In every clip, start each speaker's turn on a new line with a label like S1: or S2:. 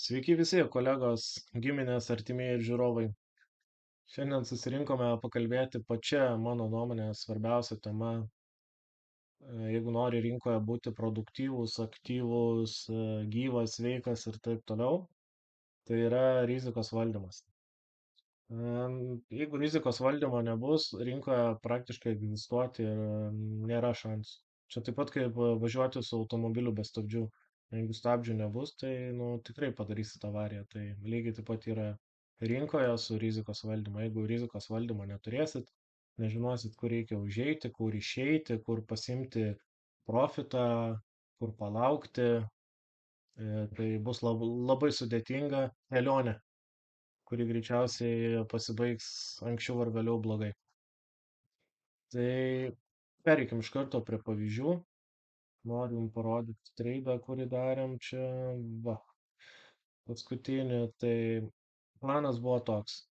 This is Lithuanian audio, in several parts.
S1: Sveiki visi kolegos, giminės, artimieji ir žiūrovai. Šiandien susirinkome pakalbėti pačia mano nuomonė svarbiausia tema, jeigu nori rinkoje būti produktyvus, aktyvus, gyvas, sveikas ir taip toliau, tai yra rizikos valdymas. Jeigu rizikos valdymo nebus, rinkoje praktiškai egzistuoti ir nėra šansų. Čia taip pat kaip važiuoti su automobiliu be stabdžių. Jeigu stabdžių nebus, tai tikrai padarysit avariją. Tai lygiai taip pat yra rinkoje su rizikos valdymu. Jeigu rizikos valdymo neturėsit, nežinosit, kur reikia užeiti, kur išeiti, kur pasimti profitą, kur palaukti, tai bus labai sudėtinga kelionė, kuri greičiausiai pasibaigs anksčiau ar vėliau blogai. Tai pereikim iš karto prie pavyzdžių. Noriu jums parodyti treidą, kurį darėm čia. Va, paskutinį. Tai planas buvo toks.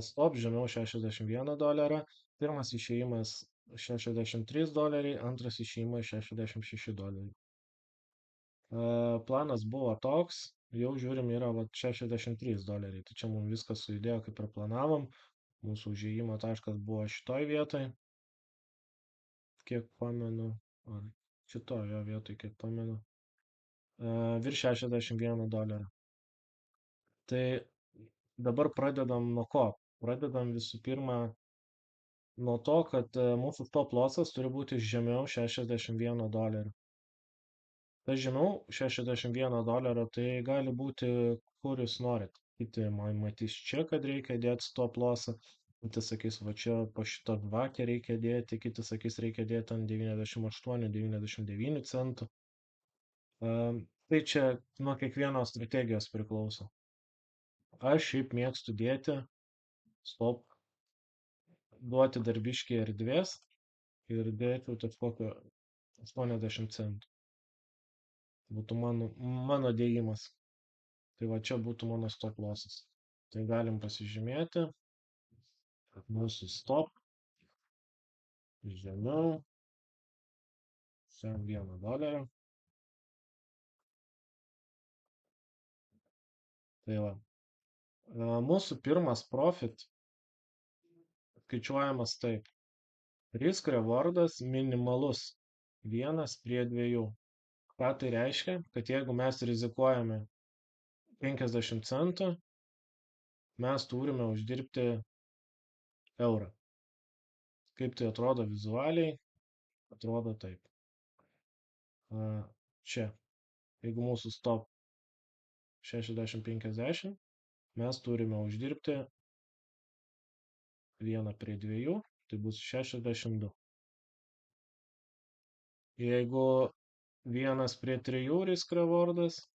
S1: Stop žemiau $61. Pirmas išėjimas $63, antras išėjimas $66. Planas buvo toks, jau žiūrim yra vat $63. Tai čia mums viskas sujudėjo kaip ir planavom. Mūsų užėjimo taškas buvo šitoj vietoj, kiek pamenu, ar šitoje vietoj, kiek pamenu, virš $61. Tai dabar pradedam nuo ko? Pradedam visų pirma nuo to, kad mūsų stop lossas turi būti žemiau $61. Tas žemiau $61 tai gali būti kur jūs norit. Kiti matys čia, kad reikia dėti stop lossą, kiti sakys, va čia po šito žvakę reikia dėti, kiti sakys, reikia dėti ant 98-99 centų. Tai čia nuo kiekvieno strategijos priklauso. Aš šiaip mėgstu dėti stop, duoti darbiškai erdvės ir dėti ties kokio 80 centų. Būtų mano dėjimas. Tai va čia būtų mano stop lossas. Tai galim pasižymėti, kad mūsų stop žemiau $1. Tai va. Mūsų pirmas profit skaičiuojamas taip. Risk rewardas minimalus 1:2. Ką tai reiškia? Kad jeigu mes rizikuojame 50 centų, mes turime uždirbti eurą. Kaip tai atrodo vizualiai? Atrodo taip. Čia, jeigu mūsų stop 60-50, mes turime uždirbti 1:2, tai bus 62. Jeigu 1:3 risk rewardas,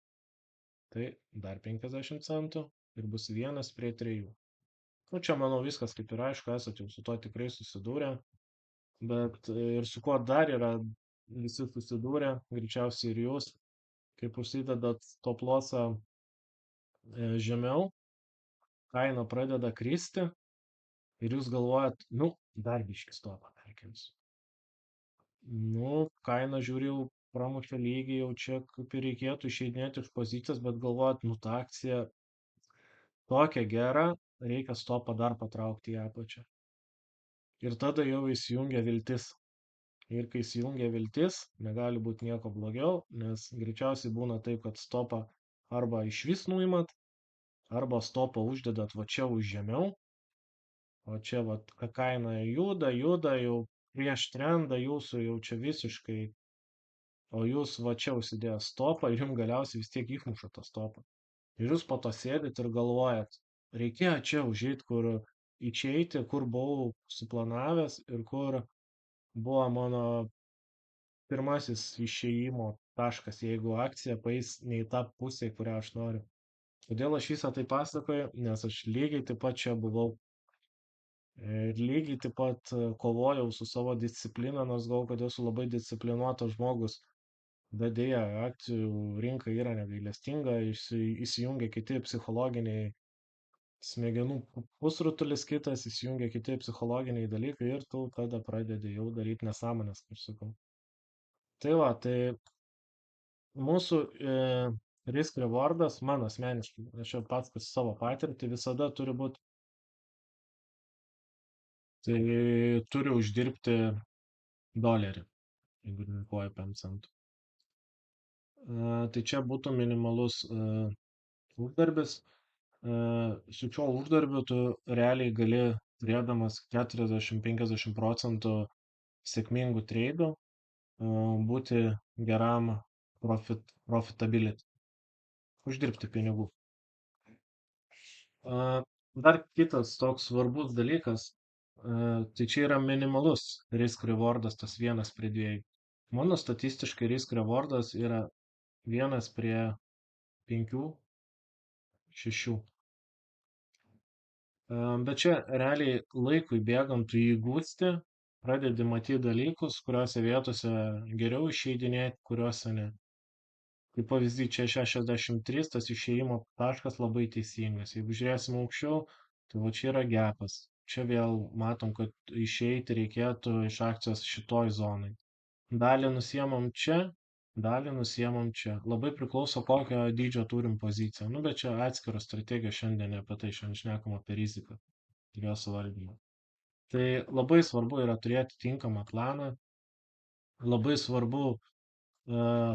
S1: tai dar 50 centų ir bus 1:3. Nu, čia, manau, viskas kaip ir aišku, esate jau su to tikrai susidūrę, bet ir su kuo dar yra visi susidūrę, greičiausiai ir jūs, kaip užsidedat stop lossą žemiau, kaina pradeda kristi ir jūs galvojat, dar biškį stopą perkelsiu. Kaina žiūri jau pramušė lygį, jau čia kaip ir reikėtų išeidinėti iš pozicijos, bet galvojat, ta akcija tokia gera, reikia stopą dar patraukti į apačią. Ir tada jau įsijungia viltis. Ir kai įsijungia viltis, negali būti nieko blogiau, nes greičiausiai būna taip, kad stopą arba išvis nuimat, arba stopą uždedat va čia už žemiau, o čia va kaina juda, jau prieš trendą jūsų jau čia visiškai, o jūs va čia užsidėjo stopą ir jums galiausiai vis tiek išmuša tą stopą. Ir jūs po to sėdit ir galvojat, reikėjo čia užeiti, kur išeiti, kur buvau suplanavęs ir kur buvo mano pirmasis išėjimo taškas, jeigu akcija paeis ne į tą pusę, į kurią aš noriu. Kodėl aš visą tai pasakoju? Nes aš lygiai taip pat čia buvau. Ir lygiai taip pat kovojau su savo disciplina, nors galvoju, kad esu labai disciplinuotas žmogus. Bet dėja, akcijų rinka yra negailestinga, įsijungia kiti psichologiniai smegenų pusrutulis kitas, įsijungia kiti psichologiniai dalykai ir tu tada pradedi jau daryti nesąmonės, kaip sakau. Tai va, tai mūsų risk rewardas, mano asmeniškai, aš jau pats pas savo patirtį, visada turi būti, tai turi uždirbti dolerį, jeigu rinkuoja 5 centų. Tai čia būtų minimalus uždarbis. Su šiuo uždarbiu tu realiai gali, turėdamas 40-50% sėkmingų treidų, būti geram profitability, uždirbti pinigų. Dar kitas toks svarbus dalykas, tai čia yra minimalus risk rewardas, tas 1:2. Mano statistiškai risk rewardas yra 1:5-6. Bet čia realiai laikui bėgant tu įgūsti, pradedi matyti dalykus, kuriuose vietose geriau išeidinėti, kuriuose ne. Kaip pavyzdys, čia 63, tas išėjimo taškas labai teisingas. Jeigu žiūrėsim aukščiau, tai va čia yra gepas. Čia vėl matom, kad išeiti reikėtų iš akcijos šitoj zonai. Dalį nusiemam čia, dalį nusiemam čia. Labai priklauso, kokio dydžio turim poziciją. Nu, bet čia atskiros strategijos šiandien apie tai, šiandien šnekam apie riziką ir jos valdymą. Tai labai svarbu yra turėti tinkamą planą. Labai svarbu,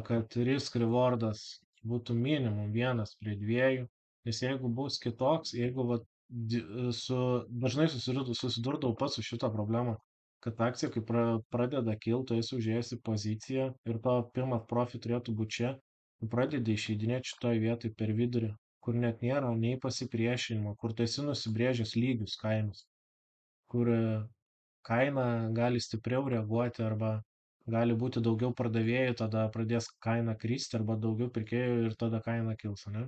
S1: kad risk rewardas būtų minimum 1:2, nes jeigu bus kitoks, jeigu vat, dažnai susidurdavau pats su šitą problemą, kad akcija, kai pradeda kilti, tu esi užėjęs į poziciją ir to pirmas profit turėtų būti čia, tu pradedi išeidinėti šitoj vietoj per vidurį, kur net nėra nei pasipriešinimo, kur tu esi nusibrėžęs lygius kainos, kur kaina gali stipriau reaguoti arba gali būti daugiau pardavėjų, tada pradės kaina kristi arba daugiau pirkėjų ir tada kaina kils, ne?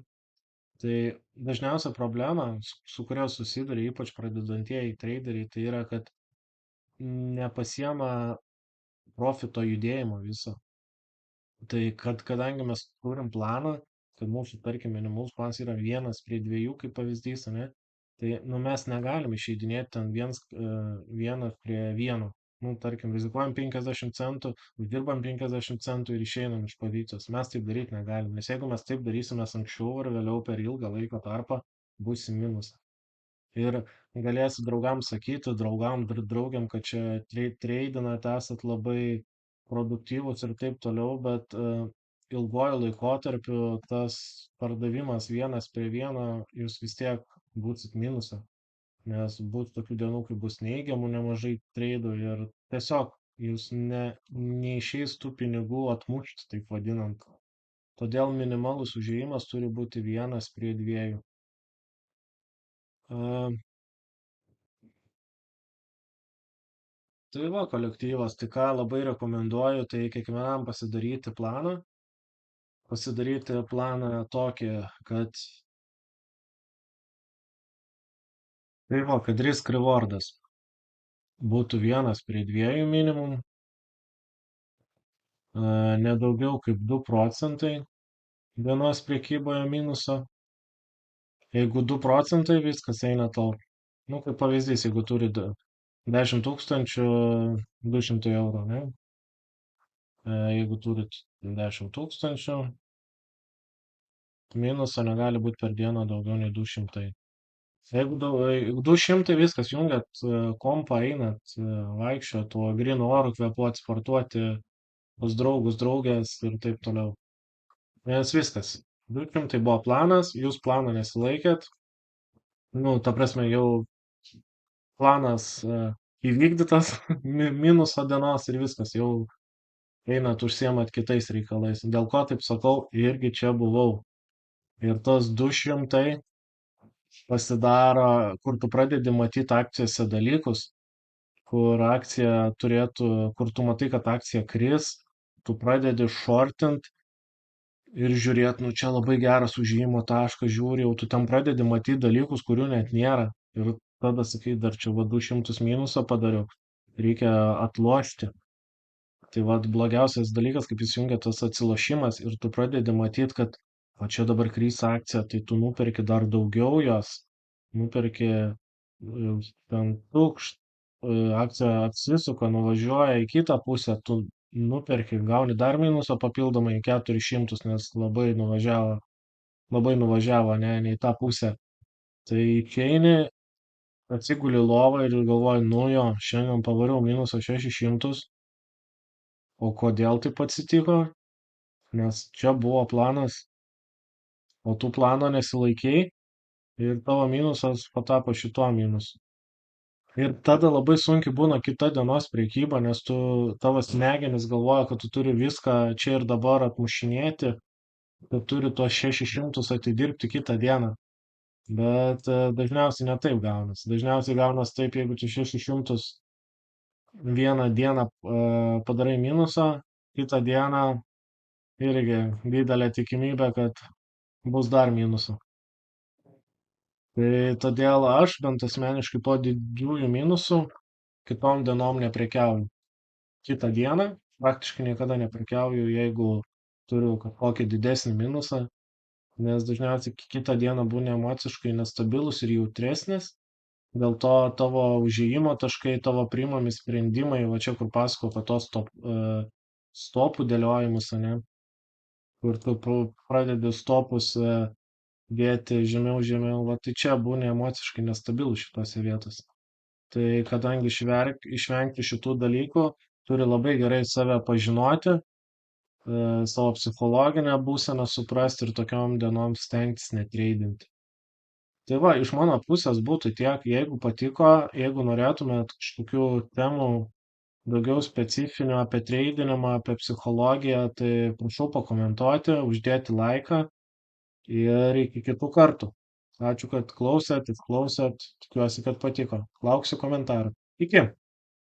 S1: Tai dažniausia problema, su kuria susiduria ypač pradedantieji traderiai, tai yra, kad nepasiema profito judėjimo viso. Tai kadangi mes turim planą, kad mūsų, tarkim, minimalus planas yra 1:2, kaip pavyzdys, ne? Tai nu, mes negalim išeidinėti ten 1:1. Nu, tarkim, rizikuojam 50 centų, uždirbam 50 centų ir išeinam iš pozicijos. Mes taip daryti negalim, nes jeigu mes taip darysim, mes anksčiau ar vėliau per ilgą laiko tarpą būsim minusą. Ir galėsi draugams sakyti, draugiam, kad čia treidinat, esat labai produktyvus ir taip toliau, bet ilguoju laikotarpiu tas pardavimas 1:1, jūs vis tiek būsit minuse, nes bus tokių dienų, kai bus neigiamų nemažai treidų ir tiesiog jūs neišeis tų pinigų atmušti, taip vadinant. Todėl minimalus užėjimas turi būti 1:2. Tai va, kolektyvas, tai ką labai rekomenduoju, tai kiekvienam pasidaryti planą tokį, kad risk rewardas būtų 1:2 minimum, ne daugiau kaip 2 procentai dienos prekyboje minuso. Jeigu 2 procentai, viskas eina tau. Nu, kaip pavyzdys, jeigu turi 10 tūkstančių, 200 eurų, ne? Jeigu turit 10 tūkstančių, minuso negali būti per dieną daugiau nei 200. Jeigu 200, viskas, jungiat kompą, einat vaikščiot, tuo grinu oru kvėpuot, sportuoti, pas draugus, draugės ir taip toliau. Nes viskas. 200 buvo planas, jūs planą nesilaikėt. Nu, ta prasme, jau planas įvykdytas minuso dienos ir viskas, jau einat užsiemat kitais reikalais. Dėl ko taip sakau, irgi čia buvau. Ir tos 200 pasidaro, kur tu pradedi matyti akcijose dalykus, kur akcija turėtų, kur tu matai, kad akcija kris, tu pradedi shortint ir žiūrėt, nu čia labai geras užėjimo taškas, žiūri, jau tu ten pradedi matyti dalykus, kurių net nėra. Ir tada sakai, dar čia va 200 minuso padariau, reikia atlošti. Tai va blogiausias dalykas, kaip įsijungia tas atsilošimas ir tu pradedi matyti, kad o čia dabar krys akcija, tai tu nuperki dar daugiau jos, nuperki ten akcija apsisuka, nuvažiuoja į kitą pusę, tu nuperki, gauni dar minuso papildomai 400, nes labai nuvažiavo labai nuvažiavo, ne į tą pusę. Tai išeini, atsiguli į lovą ir galvoji, nu jo, šiandien pavariau minusą 600, o kodėl taip atsitiko? Nes čia buvo planas, o tu plano nesilaikei ir tavo minusas patapo šituo minusu. Ir tada labai sunkiai būna kita dienos prekyba, nes tavo smegenys galvoja, kad tu turi viską čia ir dabar atmušinėti, kad turi tuos 600 atidirbti kitą dieną. Bet dažniausiai ne taip gaunasi. Dažniausiai gaunasi taip, jeigu tu 600 vieną dieną padarai minusą, kitą dieną irgi didelė tikimybė, kad bus dar minusų. Tai todėl aš bent asmeniškai po didžiųjų minusų kitom dienom neprekiauju. Kitą dieną praktiškai niekada neprekiauju, jeigu turiu kažkokį didesnį minusą, nes dažniausiai kitą dieną būni emociškai nestabilus ir jautresnis. Dėl to tavo užėjimo taškai, tavo priimami sprendimai, va čia kur pasako apie tos stopų dėliojimus, ane, kur tu pradedi stopus dėti žemiau, va tai čia būni emociškai nestabilus šitose vietose. Tai kadangi išvengti šitų dalykų, turi labai gerai save pažinoti, savo psichologinę būseną suprasti ir tokiom dienom stengtis netreidinti. Tai va, iš mano pusės būtų tiek, jeigu patiko, jeigu norėtumėt kažkokių temų daugiau specifinių apie treidinimą, apie psichologiją, tai prašau pakomentuoti, uždėti laiką ir iki kitų kartų. Ačiū, kad klausėt, tikiuosi, kad patiko. Lauksiu komentarų. Iki.